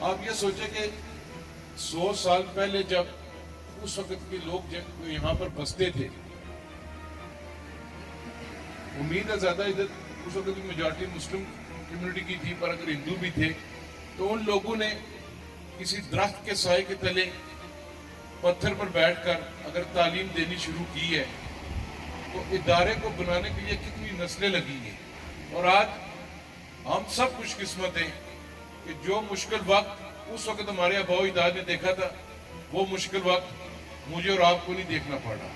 آپ یہ سوچیں کہ 100 سال پہلے جب اس وقت کے لوگ جب یہاں پر بستے تھے، امید ہے زیادہ ادھر اس وقت کی میجارٹی مسلم کمیونٹی کی تھی، پر اگر ہندو بھی تھے تو ان لوگوں نے کسی درخت کے سائے کے تلے پتھر پر بیٹھ کر اگر تعلیم دینی شروع کی ہے تو ادارے کو بنانے کے لیے کتنی نسلیں لگی ہیں. اور آج ہم سب خوش قسمت ہیں کہ جو مشکل وقت اس وقت ہمارے آباء و اجداد نے دیکھا تھا وہ مشکل وقت مجھے اور آپ کو نہیں دیکھنا پڑا.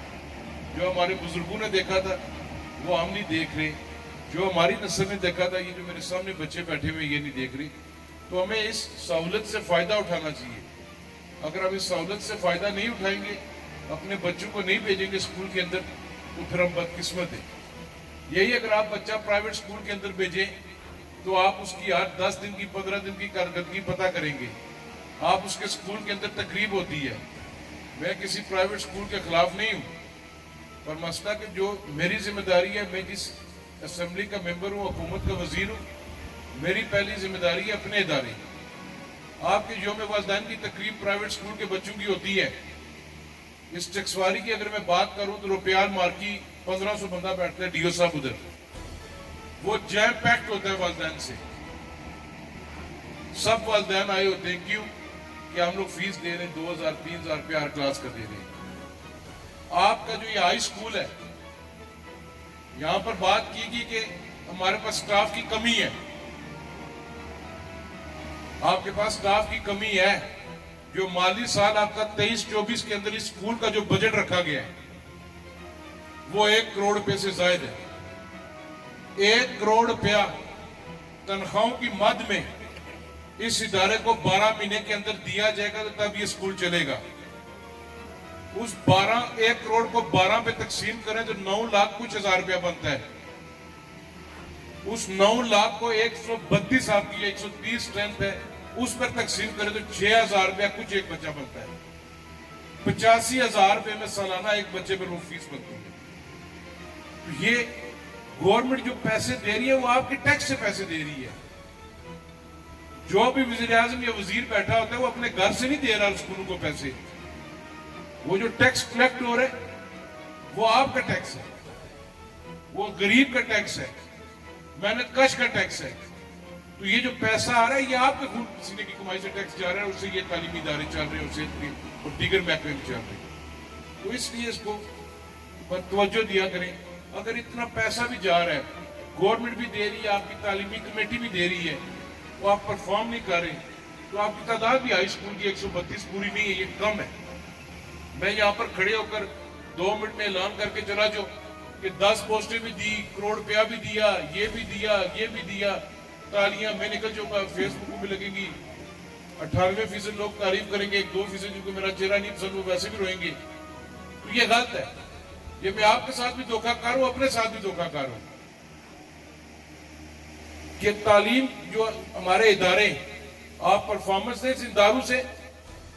جو ہمارے بزرگوں نے دیکھا تھا وہ ہم نہیں دیکھ رہے، جو ہماری نسل نے دیکھا تھا یہ جو میرے سامنے بچے بیٹھے ہوئے یہ نہیں دیکھ رہے. تو ہمیں اس سہولت سے فائدہ اٹھانا چاہیے. اگر ہم اس سہولت سے فائدہ نہیں اٹھائیں گے، اپنے بچوں کو نہیں بھیجیں گے اسکول کے اندر، تو پھر ہم بدقسمت ہیں. یہی اگر آپ بچہ پرائیویٹ اسکول کے اندر بھیجیں تو آپ اس کی ہر 10 دن کی 15 دن کی کارکردگی پتہ کریں گے. آپ اس کے اسکول کے اندر تقریب ہوتی ہے. میں کسی پرائیویٹ اسکول کے خلاف نہیں ہوں، پر مسئلہ کہ جو میری ذمہ داری ہے، میں جس اسمبلی کا ممبر ہوں، حکومت کا وزیر ہوں، میری پہلی ذمہ داری ہے اپنے ادارے. آپ کے یوم والدین کی تقریب پرائیویٹ اسکول کے بچوں کی ہوتی ہے. اس چکسواری کی اگر میں بات کروں تو روپیال مارکی 1500 بندہ بیٹھتا ہے، ڈی او صاحب ادھر، وہ جیم پیکٹ ہوتا ہے والدین سے. سب والدین آئے ہوتے ہیں. کیوں؟ کہ ہم لوگ فیس دے رہے ہیں 2000 3000 روپیہ ہر کلاس کا دے رہے ہیں. آپ کا جو یہ ہائی اسکول ہے، یہاں پر بات کی گئی کہ ہمارے پاس سٹاف کی کمی ہے. آپ کے پاس سٹاف کی کمی ہے. جو مالی سال آپ کا 23-24 کے اندر اس اسکول کا جو بجٹ رکھا گیا ہے وہ 1 کروڑ روپے سے زائد ہے. 1 کروڑ روپیہ تنخواہوں کی مد میں اس ادارے کو 12 مہینے کے اندر دیا جائے گا تو تب یہ اسکول چلے گا. اس 1 کروڑ کو 12 پہ تقسیم کریں تو 9 لاکھ کچھ ہزار روپیہ بنتا ہے. اس 9 لاکھ کو 132 آپ کی 130 اسٹرینتھ ہے، اس پر تقسیم کریں تو 6000 روپیہ کچھ ایک بچہ بنتا ہے. 85,000 روپے میں سالانہ ایک بچے پر وہ فیس بنتی ہے. تو یہ گورنمنٹ جو پیسے دے رہی ہے وہ آپ کے ٹیکس سے پیسے دے رہی ہے. جو بھی وزیر اعظم یا وزیر بیٹھا ہوتا ہے وہ اپنے گھر سے نہیں دے رہا اسکولوں کو پیسے. وہ جو ٹیکس کلیکٹ ہو رہا ہے وہ آپ کا ٹیکس ہے، وہ غریب کا ٹیکس ہے، محنت کش کا ٹیکس ہے. تو یہ جو پیسہ آ رہا ہے یہ آپ کے خون پسینے کی کمائی سے ٹیکس جا رہا ہے، اس سے یہ تعلیمی ادارے چل رہے ہیں، اس سے اور دیگر محکمے بھی چل رہے ہیں. تو اس لیے اس کو پر توجہ دیا کریں. اگر اتنا پیسہ بھی جا رہا ہے، گورنمنٹ بھی دے رہی ہے، آپ کی تعلیمی کمیٹی بھی دے رہی ہے، وہ آپ پرفارم نہیں کر رہے تو آپ کی تعداد بھی ہائی اسکول کی 132 پوری نہیں ہے، یہ کم ہے. میں یہاں پر کھڑے ہو کر 2 منٹ میں اعلان کر کے چلا جاؤں کہ 10 پوسٹیں بھی دی، کروڑ روپیہ بھی دیا، یہ بھی دیا، یہ بھی دیا، تالیاں میں نکل جاؤں گا، فیس بک بھی لگیں گی. 98% لوگ تعریف کریں گے، 2% جو کہ میرا چہرہ نہیں پسند وہ ویسے بھی روئیں گے. تو یہ غلط ہے. یہ میں آپ کے ساتھ بھی دھوکہ کار ہوں، اپنے ساتھ بھی دھوکہ کار ہوں. کہ تعلیم جو ہمارے ادارے آپ پرفارمنس دیں اس اداروں سے.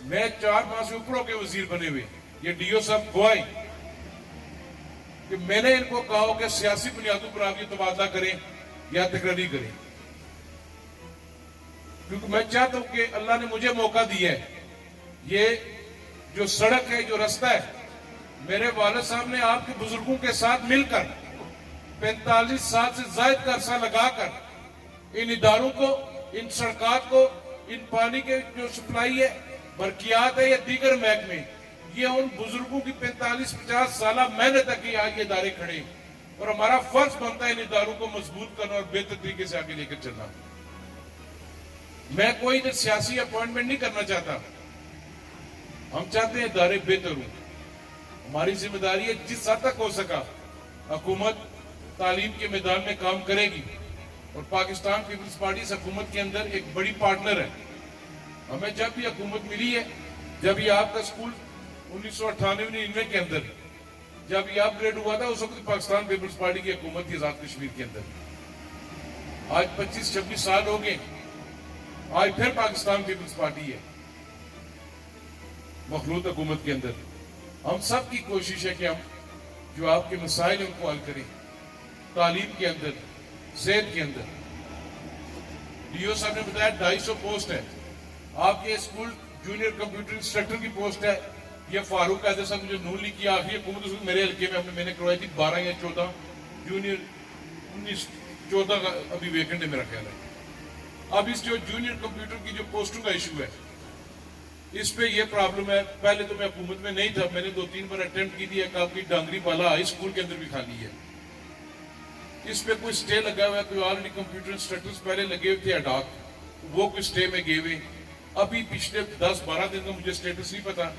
میں 4 ماہ سے اوپر ہو کے وزیر بنے ہوئے، یہ ڈی او صاحب گواہی کہ میں نے ان کو کہا ہو کہ سیاسی بنیادوں پر آپ یہ تبادلہ کریں یا تقرری کریں. کیونکہ میں چاہتا ہوں کہ اللہ نے مجھے موقع دیا ہے. یہ جو سڑک ہے، جو رستہ ہے، میرے والد صاحب نے آپ کے بزرگوں کے ساتھ مل کر 45 سال سے زائد کا عرصہ لگا کر ان اداروں کو، ان سڑکات کو، ان پانی کے جو سپلائی ہے، برقیات ہے یا دیگر محکمے، یہ ان بزرگوں کی 45-50 سالہ محنت ہے کہ آج یہ ادارے کھڑے ہیں. اور ہمارا فرض بنتا ہے ان اداروں کو مضبوط کرنا اور بہتر طریقے سے آگے لے کر چلنا. میں کوئی سیاسی اپوائنٹمنٹ نہیں کرنا چاہتا. ہم چاہتے ہیں ادارے بہتر ہوں. ہماری ذمہ داری ہے جس حد تک ہو سکا حکومت تعلیم کے میدان میں کام کرے گی. اور پاکستان پیپلز پارٹی اس حکومت کے اندر ایک بڑی پارٹنر ہے. ہمیں جب بھی حکومت ملی ہے، جب یہ آپ کا اسکول 1998-99 کے اندر جب یہ اپ گریڈ ہوا تھا، اس وقت پاکستان پیپلز پارٹی کی حکومت کی آزاد کشمیر کے اندر. آج 25-26 سال ہو گئے، آج پھر پاکستان پیپلز پارٹی ہے مخلوط حکومت کے اندر. ہم سب کی کوشش ہے کہ ہم جو آپ کے مسائل ہیں ان کو حل کریں. تعلیم کے اندر، صحت کے اندر. ڈی او صاحب نے بتایا 250 پوسٹ ہے. آپ یہ اسکول جونیئر کمپیوٹر انسٹرکٹر کی پوسٹ ہے, یہ فاروق قادر صاحب جو نون لیگ کی آخری حکومت اس میرے حلقے میں نے کروائی تھی 12 یا 14 جونیئر 14 کا ابھی ویکنٹ ہے میرا خیال ہے. اب اس جو جونیئر کمپیوٹر کی جو پوسٹوں کا ایشو ہے اس پہ یہ پرابلم ہے. پہلے تو میں حکومت میں نہیں تھا, میں نے 2-3 بار اٹیمپٹ کی تھی, ایک آپ کی ڈانگری بالا ہائی اسکول کے اندر بھی خالی ہے, اس پہ کوئی سٹے لگا ہوا ہے. کوئی آلریڈی کمپیوٹر انسٹرکٹرز پہلے لگے ہوئے تھے اڈاک, وہ کوئی سٹے میں گئے ہوئے. ابھی پچھلے 10-12 دن کا مجھے سٹیٹس نہیں پتا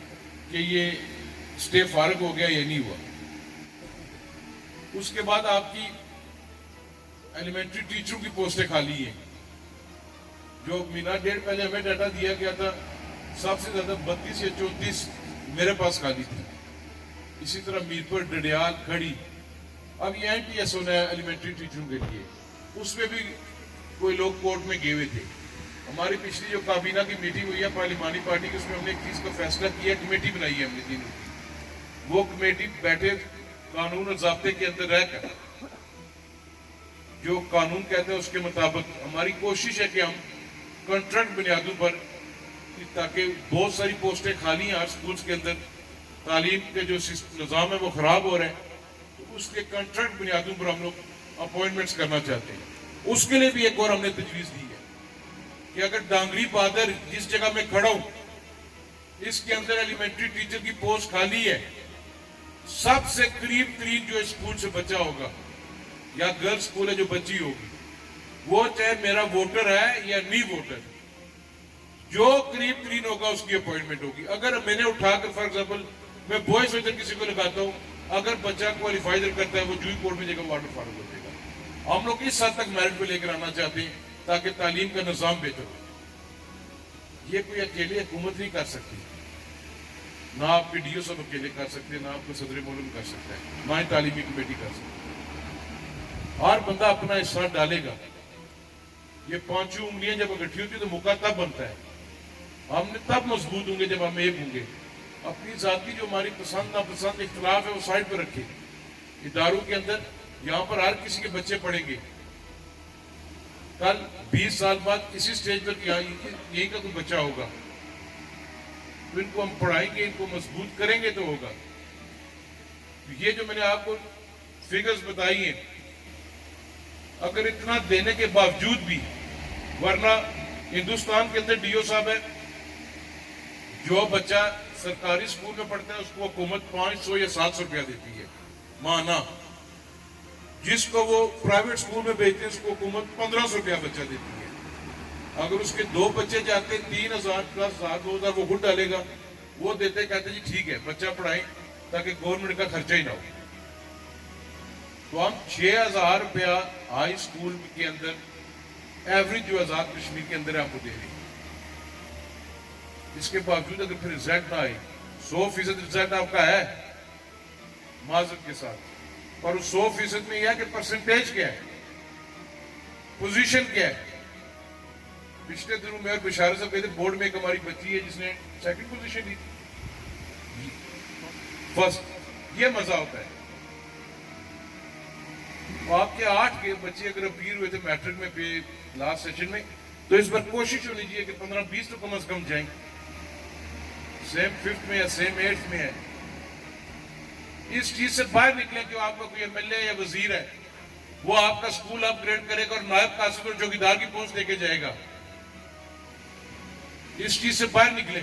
کہ یہ سٹے فارغ ہو گیا یا نہیں ہوا. اس کے بعد آپ کی ایلیمنٹری ٹیچروں کی پوسٹیں خالی ہیں, جو مہینہ ڈیڑھ پہلے ہمیں ڈیٹا دیا گیا تھا سب سے زیادہ 32 یا 34 میرے پاس خالی تھی. اسی طرح میرپور, ڈڈیال, کھڑی. اب یہ NTS ہونا ہے ایلیمنٹری ٹیچروں کے لیے, اس میں بھی کوئی لوگ کورٹ میں گئے ہوئے تھے. ہماری پچھلی جو کابینہ کی میٹنگ ہوئی ہے پارلیمانی پارٹی کی, اس میں ہم نے ایک چیز کا فیصلہ کیا, کمیٹی بنائی ہے ہم نے تینوں کی. وہ کمیٹی بیٹھے قانون اور ضابطے کے اندر رہ کر جو قانون کہتے ہیں اس کے مطابق ہماری کوشش ہے کہ ہم کنٹریکٹ بنیادوں پر, تاکہ بہت ساری پوسٹیں خالی ہیں سکولز کے اندر, تعلیم کے جو نظام ہے وہ خراب ہو رہے ہیں, تو اس کے کنٹریکٹ بنیادوں پر ہم لوگ اپوائنٹمنٹس کرنا چاہتے ہیں. اس کے لیے بھی ایک اور ہم نے تجویز دی ہے کہ اگر ڈانگری بہادر جس جگہ میں کھڑا ہوں اس کے اندر ایلیمنٹری ٹیچر کی پوسٹ خالی ہے, سب سے قریب ترین جو اسکول سے بچہ ہوگا یا گرل اسکول ہے جو بچی ہوگی, وہ چاہے میرا ووٹر ہے یا نہیں ووٹر, جو قریب ترین ہوگا اس کی اپوائنٹمنٹ ہوگی. اگر میں نے اٹھا کر فار ایگزامپل میں بوائز ادھر کسی کو لگاتا ہوں, اگر بچہ کوالیفائی ادھر کرتا ہے وہ جوئی کورٹ میں جائے گا, وارڈر فارغ ہو جائے گا. ہم لوگ اس حد تک میرٹ پہ لے کر آنا چاہتے ہیں تاکہ تعلیم کا نظام بہتر ہو. یہ کوئی اکیلے حکومت نہیں کر سکتی, نہ آپ کے ڈی او صاحب اکیلے کر سکتے, نہ آپ کے صدر ملک کر سکتا ہے, نہ ہی تعلیمی کمیٹی کر سکتی. ہر بندہ اپنا حصہ ڈالے گا. یہ 5 انگلیاں جب اکٹھی ہوتی ہے تو موقع تب بنتا ہے. ہم نے تب مضبوط ہوں گے جب ہم ایک ہوں گے. اپنی ذاتی جو ہماری پسند ناپسند اختلاف ہے وہ سائڈ پہ رکھے. اداروں کے اندر یہاں پر ہر کسی کے بچے پڑھیں گے. کل 20 سال بعد اسی سٹیج پر یہی کا کوئی بچہ ہوگا, تو ان کو ہم پڑھائیں گے, ان کو مضبوط کریں گے تو ہوگا. یہ جو میں نے آپ کو فگرز بتائی ہیں, اگر اتنا دینے کے باوجود بھی, ورنہ ہندوستان کے اندر ڈی او صاحب ہے, جو بچہ سرکاری اسکول میں پڑھتا ہے اس کو حکومت 500 یا 700 روپیہ دیتی ہے ماہانہ. جس کو وہ پرائیویٹ اسکول میں بھیجتے ہیں اس کو حکومت 1500 روپیہ بچہ دیتی ہے. اگر اس کے 2 بچے جاتے 3000 پلس 2000 وہ خود ڈالے گا, وہ دیتے کہتے جی ٹھیک ہے بچہ پڑھائیں تاکہ گورنمنٹ کا خرچہ ہی نہ ہو. تو ہم 6000 روپیہ ہائی اسکول کے اندر ایوریج جو آزاد کشمیر کے اندر آپ کو دے رہی. اس کے باوجود اگر پھر رزلٹ نہ آئے, 100% رزلٹ آپ کا ہے معذرت کے ساتھ, اور 100% میں یہ ہے کہ پرسنٹیج کیا ہے, پوزیشن کیا ہے. پچھلے دنوں میں اور بشارت صاحب کہتے بورڈ میں ایک ہماری بچی ہے جس نے 2nd پوزیشن لی تھی, فرسٹ. یہ مزہ ہوتا ہے. آپ کے 8 کے بچے اگر اپیئر ہوئے تھے میٹرک میں لاسٹ سیشن میں, تو اس پر کوشش ہونی چاہیے کہ 15-20 تو کم از کم جائیں. سیم 5th میں یا سیم 8th میں ہے. اس چیز سے باہر نکلیں کہ آپ کا کوئی MLA یا وزیر ہے, وہ آپ کا اسکول اپ گریڈ کرے گا اور نائب قاصد اور چوکیدار کی پوسٹ لے کے جائے گا. اس چیز سے باہر نکلیں.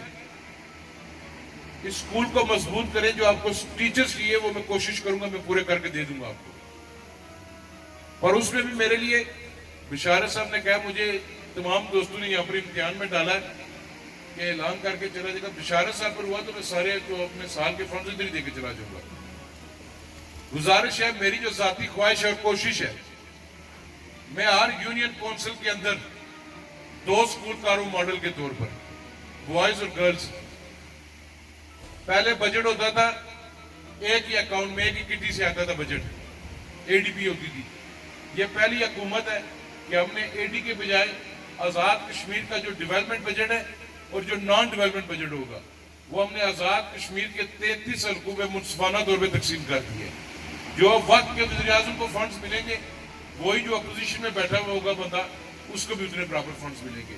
اس اسکول کو مضبوط کریں. جو آپ کو ٹیچرز چاہیے وہ میں کوشش کروں گا, میں پورے کر کے دے دوں گا آپ کو. اور اس میں بھی میرے لیے بشارت صاحب نے کہا, مجھے تمام دوستوں نے یہاں پر امتحان میں ڈالا ہے کہ اعلان کر کے چلا جائے گا. بشارت صاحب پر ہوا تو میں سارے جو اپنے سال کے فنڈز ادھر ہی دے کے چلا جاؤں گا. گزارش ہے, میری جو ذاتی خواہش ہے اور کوشش ہے, میں ہر یونین کونسل کے اندر 2 اسکول کاروں ماڈل کے طور پر, بوائز اور گرلز. پہلے بجٹ ہوتا تھا ایک ہی اکاؤنٹ میں, ایک ہی کٹی سے آتا تھا بجٹ, ADP ہوتی تھی. یہ پہلی حکومت ہے کہ ہم نے AD کے بجائے آزاد کشمیر کا جو ڈیولپمنٹ بجٹ ہے اور جو نان ڈیولپمنٹ بجٹ ہوگا وہ ہم نے آزاد کشمیر کے 33 حلقوں میں منصفانہ طور پہ تقسیم کر دی ہے. جو وقت کے وزیر اعظم کو فنڈز ملیں گے, وہی جو اپوزیشن میں بیٹھا ہوا ہوگا بندہ, اس کو بھی اتنے پراپر فنڈز ملیں گے.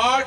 8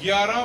11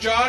4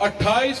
28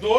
2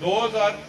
2000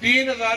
3000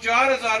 4000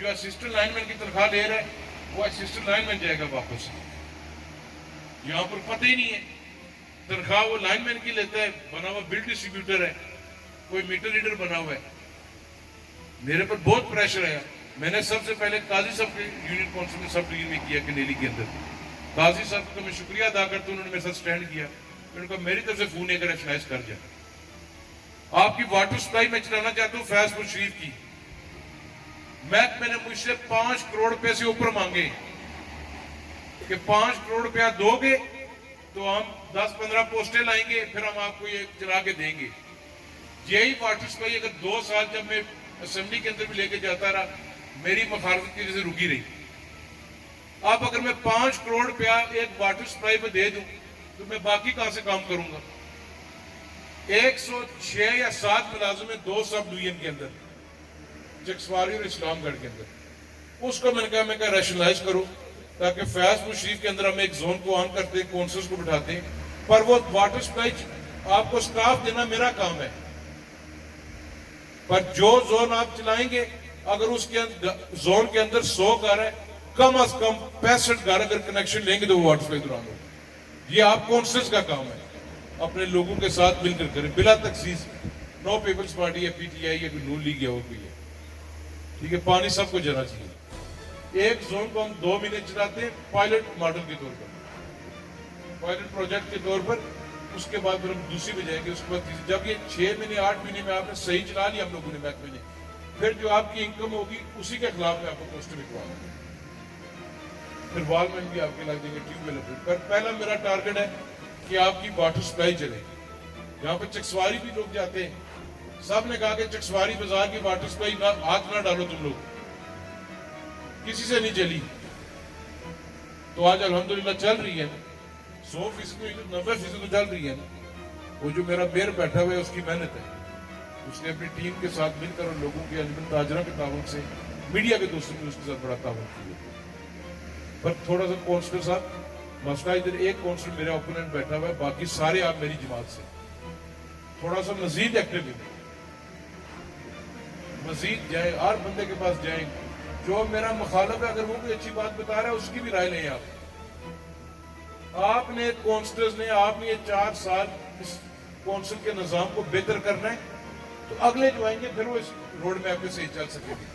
جو اسسٹنٹ لائن مین کی تنخواہ لے رہا ہے وہ اسسٹنٹ لائن مین جائے گا واپس. یہاں پر پتہ ہی نہیں ہے, تنخواہ وہ لائن مین کی لیتا ہے, بنا ہوا بل ڈسٹریبیوٹر ہے, کوئی میٹر ریڈر بنا ہوا ہے. میرے پر بہت پریشر آیا. میں نے سب سے پہلے قاضی صاحب کے یونین کونسل میں سب ڈویژن میں کیا کنیلی کے اندر. قاضی صاحب کا میں شکریہ ادا کرتا ہوں, انہوں نے میرے ساتھ سٹینڈ کیا. انہوں نے کہا میری طرف سے فون ایک ریشنائز کر جائے. آپ کی واٹر سپلائی میں چلانا چاہتا ہوں فیض پور شریف کی. محکمے نے مجھ سے 5 کروڑ روپے سے اوپر مانگے کہ 5 کروڑ روپیہ دو گے تو ہم 10-15 پوسٹیں لائیں گے, پھر ہم آپ کو یہ چلا کے دیں گے. یہی واٹر سپلائی اگر 2 سال جب میں اسمبلی کے اندر بھی لے کے جاتا رہا, میری مخالفت کی وجہ سے رکی رہی. اب اگر میں 5 کروڑ روپیہ ایک واٹر سپلائی پہ دے دوں تو میں باقی کہاں سے کام کروں گا. 106 یا 7 ملازم ہیں 2 سب ڈویژن کے اندر, چکسواری اور اسلام گڑھ کے اندر. اس کو میں نے کہا, میں کہا ریشنلائز کرو تاکہ فیض پور شریف کے اندر ہم ایک زون کو آن کرتے ہیں, کونسلز کو بٹھاتے ہیں. پر وہ واٹر سپلائی آپ کو سٹاف دینا میرا کام ہے, پر جو زون آپ چلائیں گے اگر اس کے زون کے اندر 100 گھر ہے, کم از کم 65 گھر اگر کنیکشن لیں گے تو وہ واٹر سپلائی دوران ہوگا. یہ آپ کونسلز کا کام ہے, اپنے لوگوں کے ساتھ مل کر کریں بلا تخصیص. نو پیپلز پارٹی ہے, پی ٹی آئی ہے, کوئی نون لیگ ہے, وہ کوئی ہے. ٹھیک ہے, پانی سب کو جانا چاہیے. ایک زون کو ہم 2 مہینے چلاتے ہیں پائلٹ ماڈل کے طور پر, پائلٹ پروجیکٹ کے طور پر. اس کے بعد پھر ہم دوسری میں جائیں گے. اس کے بعد تیسری. جب یہ 6 مہینے 8 مہینے میں آپ نے صحیح چلا لیا ہم لوگوں نے محکمے نے, پھر جو آپ کی انکم ہوگی اسی کے خلاف میں آپ کو پوسٹ لکھوا دیں گے. پھر وال مین بھی آپ کے لگ دیں گے, ٹیوب ویل اپڈیٹ. پر پہلا میرا ٹارگٹ ہے کہ آپ کی واٹر سپلائی چلے. یہاں پہ چکسواری بھی لوگ جاتے ہیں, سب نے کہا کہ چکسواری بازار کی واٹر سپلائی ہاتھ نہ ڈالو تم لوگ, کسی سے نہیں چلی. تو آج الحمدللہ چل رہی ہے, 100% میں 90% تو چل رہی ہے نا. وہ جو میرا میئر بیٹھا ہوا ہے اس کی محنت ہے. اس نے اپنی ٹیم کے ساتھ مل کر اور لوگوں کے انجمن تاجرہ کے تعاون سے, میڈیا کے دوستوں نے اس کے ساتھ بڑا تعاون کیا. پر تھوڑا سا کونسلر صاحب مسئلہ, ادھر ایک کونسلر میرا اوپوننٹ بیٹھا ہوا ہے, باقی سارے آپ میری جماعت سے. تھوڑا سا مزید ایکٹیو ہیں, مزید جائیں, ہر بندے کے پاس جائیں. جو میرا مخالف ہے اگر وہ کوئی اچھی بات بتا رہا ہے اس کی بھی رائے لیں. آپ نے کونسلرز نے, آپ نے یہ 4 سال اس کونسل کے نظام کو بہتر کرنا ہے, تو اگلے جو آئیں گے پھر وہ اس روڈ میپ پہ صحیح چل سکے گی.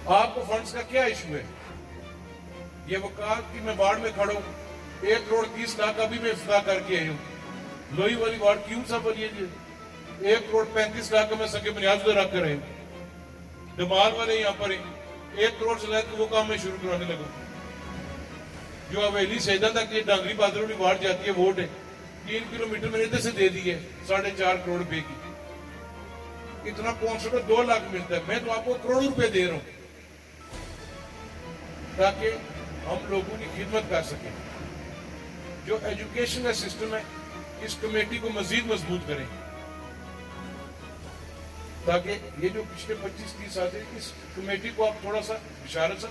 آپ کو فنڈز کا کیا ایشو ہے؟ یہ وکالت کی میں وارڈ میں کھڑا ہوں, 1 کروڑ 30 لاکھ ابھی میں افتتاح کر کے آئی ہوں. لوئی والی وارڈ کیوں سا بنی ہے, 1 کروڑ 35 لاکھ کا میں سکے بنیاد پہ رکھ کر رہے ہوں. دمال والے یہاں پر 1 کروڑ سے لے تو وہ کام میں شروع کرانے لگا. جو حویلی سیدہ تک یہ ڈانگری بادروں کی وارڈ جاتی ہے, ووٹ ہے 3 کلومیٹر میں ادھر سے دے دی ہے 4.5 کروڑ روپے کی. اتنا کونسل کو 2 لاکھ ملتا ہے, میں تو آپ کو کروڑوں روپے دے رہا ہوں تاکہ ہم لوگوں کی خدمت کر سکیں. جو ایجوکیشن کا سسٹم ہے اس کمیٹی کو مزید مضبوط کریں تاکہ یہ جو پچھلے 25-30 سال سے اس کمیٹی کو آپ تھوڑا سا بشارت سا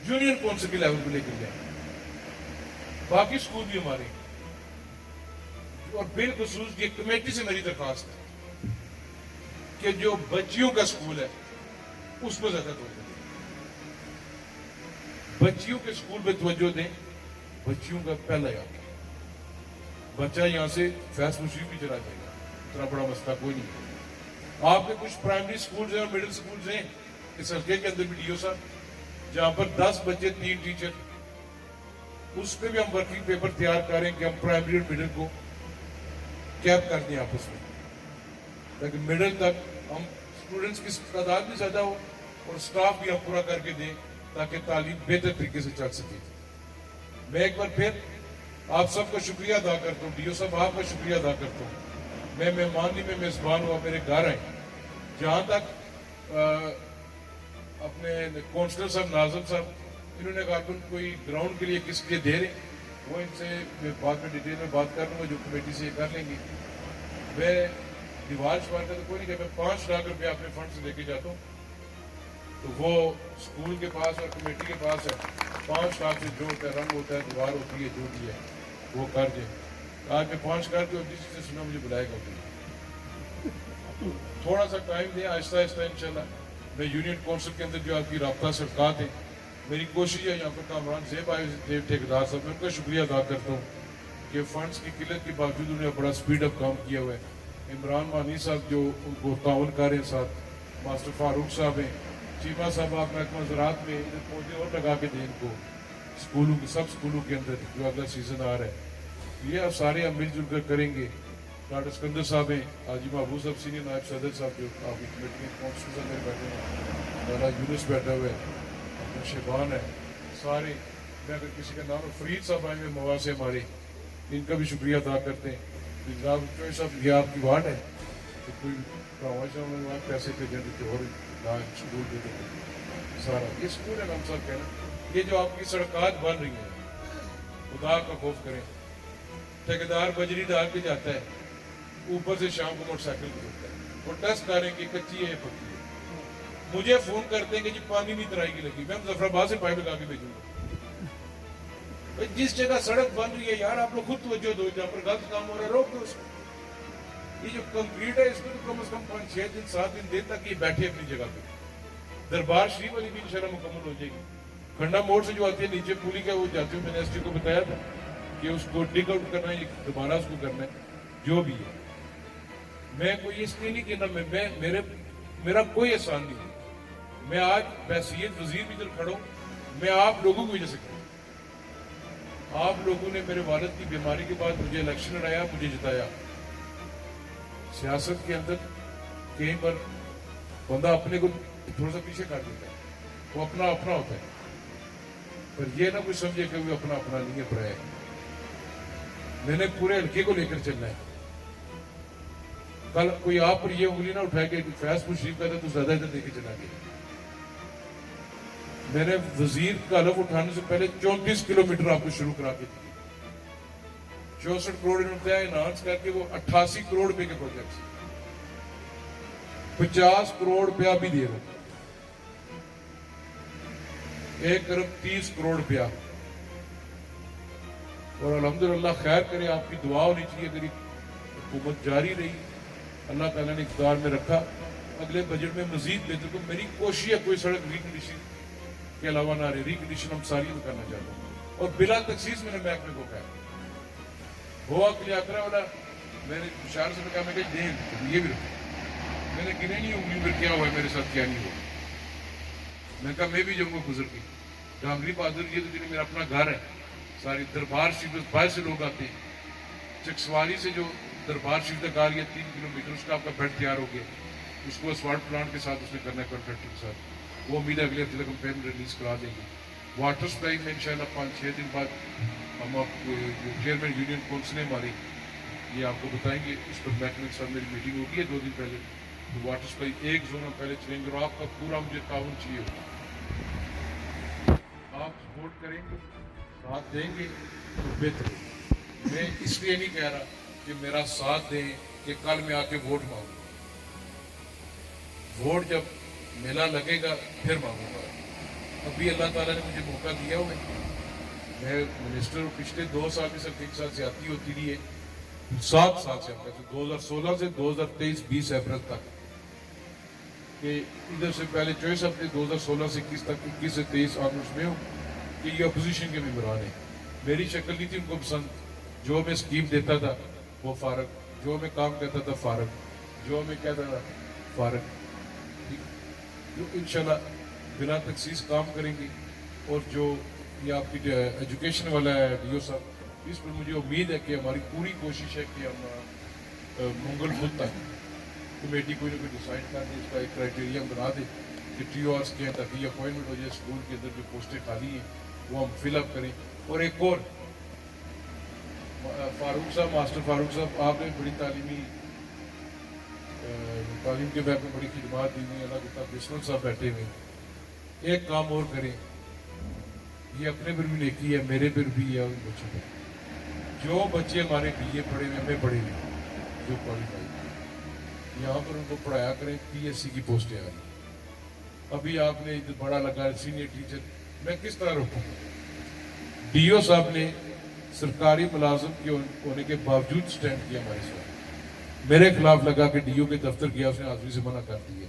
جونیئر کونسل کے لیول پہ لے کر جائیں. باقی سکول بھی ہمارے, اور بالخصوص یہ کمیٹی سے میری درخواست ہے کہ جو بچیوں کا سکول ہے اس پر زیادہ توجہ دیں. بچیوں کے سکول پہ توجہ دیں. بچیوں کا پہلا یاد بچہ یہاں سے فیض پور شریف بھی چلا جائے گا, اتنا بڑا مسئلہ کوئی نہیں ہے. آپ کے کچھ پرائمری سکولز ہیں اور مڈل سکولز ہیں اس حلقے کے اندر بھی ڈی او صاحب, جہاں پر 10 بچے 3 ٹیچر, اس پہ بھی ہم ورکنگ پیپر تیار کریں کہ ہم پرائمری اور مڈل کو کیپ کر دیں آپس میں, تاکہ مڈل تک ہم اسٹوڈنٹس کی تعداد بھی زیادہ ہو اور سٹاف بھی ہم پورا کر کے دیں تاکہ تعلیم بہتر طریقے سے چل سکے. میں ایک بار پھر آپ سب کا شکریہ ادا کرتا ہوں, ڈی او صاحب آپ کا شکریہ ادا کرتا ہوں. میں مہمانی میں میزبان ہوا, میرے گھر آئے. جہاں تک اپنے کونسلر صاحب ناظم صاحب, انہوں نے کہا کہ کوئی گراؤنڈ کے لیے کس کے دے رہے, وہ ان سے بعد میں ڈیٹیل میں بات کر لوں گا, جو کمیٹی سے یہ کر لیں گے. میں دیوار شمار کا تو کوئی نہیں کہ میں 5 لاکھ روپے اپنے فنڈ سے لے کے جاتا ہوں, تو وہ اسکول کے پاس اور کمیٹی کے پاس ہے. 5 لاکھ سے جو ہوتا ہے, رنگ ہوتا ہے, دیوار ہوتی ہے, جو بھی ہے وہ کر دیں. آج میں 5 کر کے, اور جس سے سنا مجھے بلائے گا. تھوڑا سا ٹائم دیں, آہستہ آہستہ انشاءاللہ میں یونین کونسل کے اندر جو آپ کی رابطہ سرکات ہے، میری کوشش ہے یہاں پر کامران زیب آئے زیب ٹھیکیدار صاحب، میں ان کا شکریہ ادا کرتا ہوں کہ فنڈز کی قلت کے باوجود انہوں نے بڑا سپیڈ اپ کام کیا ہوا ہے۔ عمران مانی صاحب جو ان کو تعاون کر رہے ہیں ساتھ، ماسٹر فاروق صاحب ہیں، چیمہ صاحب آپ محکمہ زراعت میں پودے اور لگا کے دیں ان کو اسکولوں کے سب اسکولوں کے اندر جو اگلا سیزن آ رہا ہے، یہ آپ سارے ہم مل جل کر کریں گے۔ ڈاکٹر سکندر صاحب ہیں، حاجی محبوب صاحب سینئر نائب صدر صاحب جو آپ کی کمیٹی میں کونسل صاحب میرے بیٹھے ہیں، مولانا یونس بیٹھا ہوا ہے، اپنا شیبان ہے، سارے میں اگر کسی کا نام فرید صاحب آئے ہوئے موا سے ہمارے، ان کا بھی شکریہ ادا کرتے ہیں۔ جناب چوہے صاحب یہ آپ کی وارڈ ہے تو کوئی پیسے پہ دیں تو اور اسکول دے دیں سارا یہ اسکول ہے، ہم سب کہنا یہ جو آپ کی سڑکات بن رہی ہیں خدا کا خوف کریں۔ ٹھیکیدار بجری ڈال کے جاتا ہے، اوپر سے شام کو موٹر سائیکل گزرتا ہے اور ٹیسٹ کریں کہ کچی ہے یا پکی ہے، مجھے فون کرتے ہیں کہ جی پانی نہیں ترائی کی لگی، میں مظفر آباد سے پائپ لگا کے بھیجوں گا۔ جس جگہ سڑک بن رہی ہے یار آپ لوگ خود توجہ دو، جہاں پر غلط کام ہو رہا ہے روک دو اس کو۔ یہ جو کنکریٹ ہے اس کو تو کم از کم 5-6 دن 7 دن دیر تک یہ بیٹھے اپنی جگہ پہ۔ دربار شریف والی بھی انشاءاللہ مکمل ہو جائے گی۔ کھنڈا موڑ سے جو آتی ہے نیچے پولی کا وہ جاتے ہوئے میں نے ایس ٹی کو بتایا تھا کہ اس کو ڈگ آؤٹ کرنا ہے، دوبارہ اس کو کرنا ہے جو بھی ہے۔ میں کوئی اس لیے نہیں کہنا میرا کوئی احسان نہیں ہے، میں آج بحیثیت وزیر بھی ادھر کھڑا ہوں، میں آپ لوگوں کی وجہ سے کھڑا ہوں۔ آپ لوگوں نے میرے والد کی بیماری کے بعد مجھے الیکشن لڑایا، مجھے جتایا۔ سیاست کے اندر کہیں پر بندہ اپنے کو تھوڑا سا پیچھے کر دیتا ہے، وہ اپنا ہوتا ہے، پر یہ نہ کوئی سمجھے کہ وہ اپنا نہیں ہے، پرایا ہے۔ میں نے پورے حلقے کو لے کر چلنا ہے۔ کل کوئی آپ پر یہ انگلی نہ اٹھائے کہ فیض پور شریف کا تھا تو زیادہ ادھر دے کے چلا گیا۔ میں نے وزیر کا حلف اٹھانے سے پہلے 34 کلومیٹر آپ کو شروع کرا کے دی، 64 کروڑ روپیہ انہانس کر کے وہ 88 کروڑ روپے کے پروجیکٹس، 50 کروڑ روپیہ بھی دے رہا، 1 ارب 30 کروڑ روپیہ، اور الحمدللہ خیر کرے آپ کی دعا ہونی چاہیے، اگر حکومت جاری رہی، اللہ تعالیٰ نے اقتدار میں رکھا، اگلے بجٹ میں مزید بہتر کو میری کوشش ہے کوئی سڑک ریکنڈیشن کے علاوہ نہ رہے، ریکنڈیشن ہم ساری میں کرنا چاہتے ہیں، اور بلا تخصیص میں نے محکمے کو کہا ہوا کہ یاترا والا میں نے اشارے سے کہا، میں کہ دیں یہ بھی رکھا، میں نے گنے نہیں انگلی پر کیا ہوا ہے میرے ساتھ کیا نہیں ہوا، میں کہا میں بھی جاؤں گا گزر کے ڈانگری بہادر، یہ تو میرا اپنا گھر ہے، ساری دربار شریف باہر سے لوگ آتے ہیں، چکسواری سے جو دربار شریف تک آ رہی ہے 3 کلومیٹر، اس کا آپ کا بیڈ تیار ہو گیا، اس کو اسوالٹ پلانٹ کے ساتھ اس نے کرنا ہے کانٹریکٹر کے ساتھ، وہ امید ہے اگلے ہفتے تک ہم پیمنٹ ریلیز کرا دیں گے۔ واٹر سپلائی میں انشاءاللہ 5-6 دن بعد ہم آپ کو چیئرمین یونین کونسل ہماری یہ آپ کو بتائیں گے، اس پر محکمے کے ساتھ میری میٹنگ ہوگی ہے 2 دن پہلے، تو واٹر سپلائی ایک زون ہم پہلے چلیں گے، اور آپ کا پورا مجھے تعاون چاہیے ہوگا، آپ سپورٹ کریں گے، ساتھ دیں گے تو بہتر ہے۔ میں اس لیے نہیں کہہ رہا کہ میرا ساتھ دیں کہ کل میں آ کے ووٹ مانگوں، ووٹ جب میلہ لگے گا پھر مانگوں گا۔ ابھی اللہ تعالیٰ نے مجھے موقع دیا ہوا ہے، میں منسٹر پچھلے 2 سال میں صرف 1 سال زیادتی ہوتی رہی ہے، 7 سال سے 2016 سے 2023-20 اپریل تک، کہ ادھر سے پہلے چوائس اپنے 2016 سے 21 تک 21 سے 23 آنگلس میں ہوں کہ یہ اپوزیشن کے ممبران ہیں، میری شکل نہیں تھی ان کو پسند، جو میں اسکیم دیتا تھا وہ فارغ، جو میں کام کرتا تھا فارغ، جو میں کہتا تھا فارغ، جو انشاءاللہ بلا تخصیص کام کریں گے، اور جو یہ آپ کی ایجوکیشن والا ہے ڈی او صاحب، اس پر مجھے امید ہے کہ ہماری پوری کوشش ہے کہ ہم منگل بدھ تک کمیٹی کوئی نہ کوئی ڈیسائیڈ کر دے، اس کا ایک کرائٹیریا بنا دے کہ ٹی او آرس کیا تاکہ یہ اپوائنٹمنٹ ہو جائے، اسکول کے اندر جو پوسٹیں خالی ہیں وہ ہم فل اپ کریں۔ اور ایک اور فاروق صاحب، ماسٹر فاروق صاحب، آپ نے بڑی تعلیم کے بارے میں بڑی خدمات دی ہوئی ہیں، اللہ تعالیٰ بسمل صاحب بیٹھے ہوئے ہیں، ایک کام اور کریں، یہ اپنے پر بھی نیکی ہے، میرے پر بھی ہے، اور ان بچوں پر، جو بچے ہمارے BA پڑھے ہوئے ہمیں پڑھے ہوئے جو کوالیفائی، یہاں پر ان کو پڑھایا کریں، PSC کی پوسٹیں آ رہی ہیں، ابھی آپ نے بڑا لگا سینئر ٹیچر، میں کس طرح روکوں؟ DO صاحب نے سرکاری ملازم کے ہونے کے باوجود سٹینڈ کیا ہمارے ساتھ، میرے خلاف لگا کہ DO کے دفتر گیا، اس نے حاضری سے منع کر دی ہے،